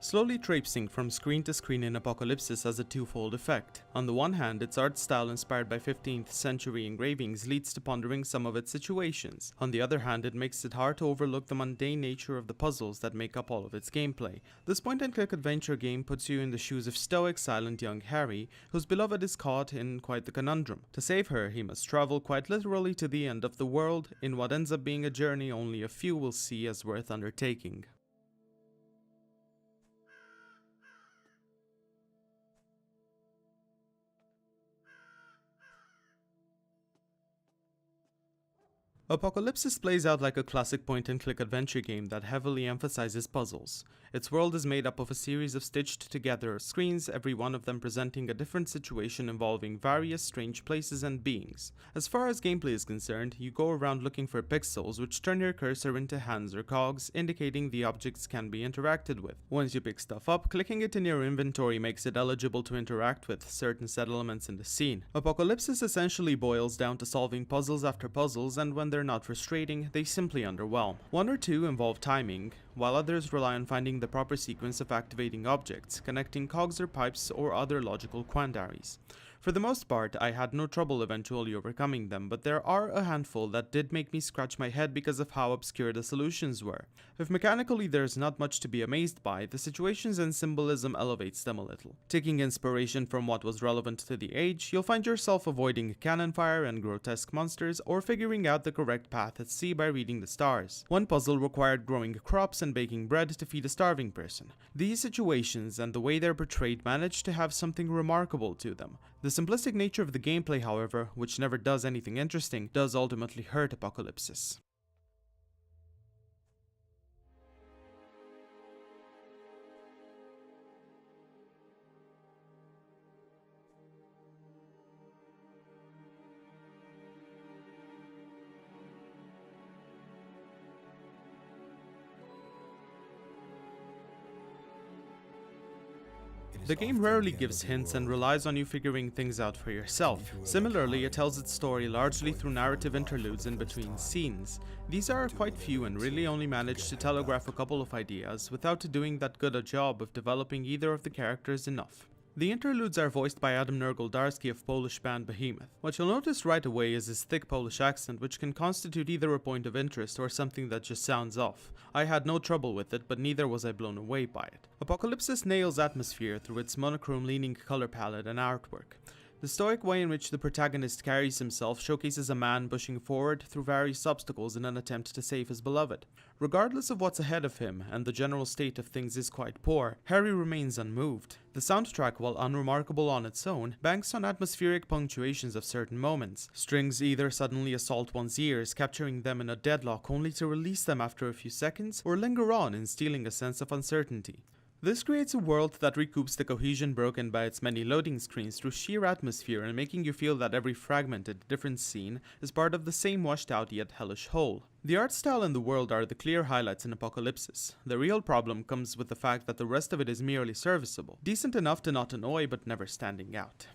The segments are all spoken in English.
Slowly traipsing from screen to screen in Apocalipsis has a twofold effect. On the one hand, its art style inspired by 15th century engravings leads to pondering some of its situations. On the other hand, it makes it hard to overlook the mundane nature of the puzzles that make up all of its gameplay. This point-and-click adventure game puts you in the shoes of stoic, silent young Harry, whose beloved is caught in quite the conundrum. To save her, he must travel quite literally to the end of the world, in what ends up being a journey only a few will see as worth undertaking. Apocalipsis plays out like a classic point-and-click adventure game that heavily emphasizes puzzles. Its world is made up of a series of stitched together screens, every one of them presenting a different situation involving various strange places and beings. As far as gameplay is concerned, you go around looking for pixels which turn your cursor into hands or cogs, indicating the objects can be interacted with. Once you pick stuff up, clicking it in your inventory makes it eligible to interact with certain set elements in the scene. Apocalipsis essentially boils down to solving puzzles after puzzles, and when they're not frustrating, they simply underwhelm. One or two involve timing, while others rely on finding the proper sequence of activating objects, connecting cogs or pipes, or other logical quandaries. For the most part, I had no trouble eventually overcoming them, but there are a handful that did make me scratch my head because of how obscure the solutions were. If mechanically there's not much to be amazed by, the situations and symbolism elevates them a little. Taking inspiration from what was relevant to the age, you'll find yourself avoiding cannon fire and grotesque monsters, or figuring out the correct path at sea by reading the stars. One puzzle required growing crops and baking bread to feed a starving person. These situations and the way they're portrayed manage to have something remarkable to them. The simplistic nature of the gameplay, however, which never does anything interesting, does ultimately hurt Apocalipsis. The game rarely gives hints and relies on you figuring things out for yourself. Similarly, it tells its story largely through narrative interludes in between scenes. These are quite few and really only manage to telegraph a couple of ideas without doing that good a job of developing either of the characters enough. The interludes are voiced by Adam Nergoldarski of Polish band Behemoth. What you'll notice right away is his thick Polish accent, which can constitute either a point of interest or something that just sounds off. I had no trouble with it, but neither was I blown away by it. Apocalipsis nails atmosphere through its monochrome-leaning color palette and artwork. The stoic way in which the protagonist carries himself showcases a man pushing forward through various obstacles in an attempt to save his beloved. Regardless of what's ahead of him, and the general state of things is quite poor, Harry remains unmoved. The soundtrack, while unremarkable on its own, banks on atmospheric punctuations of certain moments. Strings either suddenly assault one's ears, capturing them in a deadlock only to release them after a few seconds, or linger on, instilling a sense of uncertainty. This creates a world that recoups the cohesion broken by its many loading screens through sheer atmosphere and making you feel that every fragmented, different scene is part of the same washed out yet hellish whole. The art style and the world are the clear highlights in Apocalipsis. The real problem comes with the fact that the rest of it is merely serviceable, decent enough to not annoy but never standing out.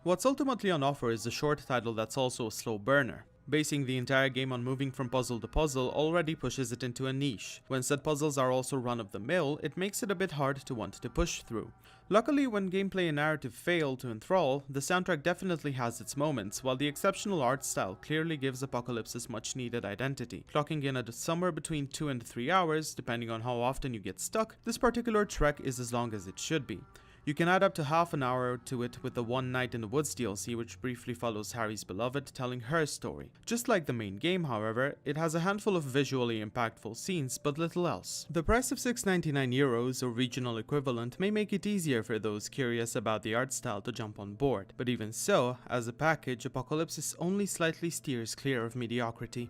What's ultimately on offer is a short title that's also a slow burner. Basing the entire game on moving from puzzle to puzzle already pushes it into a niche. When said puzzles are also run-of-the-mill, it makes it a bit hard to want to push through. Luckily, when gameplay and narrative fail to enthrall, the soundtrack definitely has its moments, while the exceptional art style clearly gives Apocalipsis much needed identity. Clocking in at somewhere between 2 and 3 hours, depending on how often you get stuck, this particular trek is as long as it should be. You can add up to half an hour to it with the One Night in the Woods DLC, which briefly follows Harry's beloved telling her story. Just like the main game, however, it has a handful of visually impactful scenes, but little else. The price of €6.99 or regional equivalent may make it easier for those curious about the art style to jump on board, but even so, as a package, Apocalipsis only slightly steers clear of mediocrity.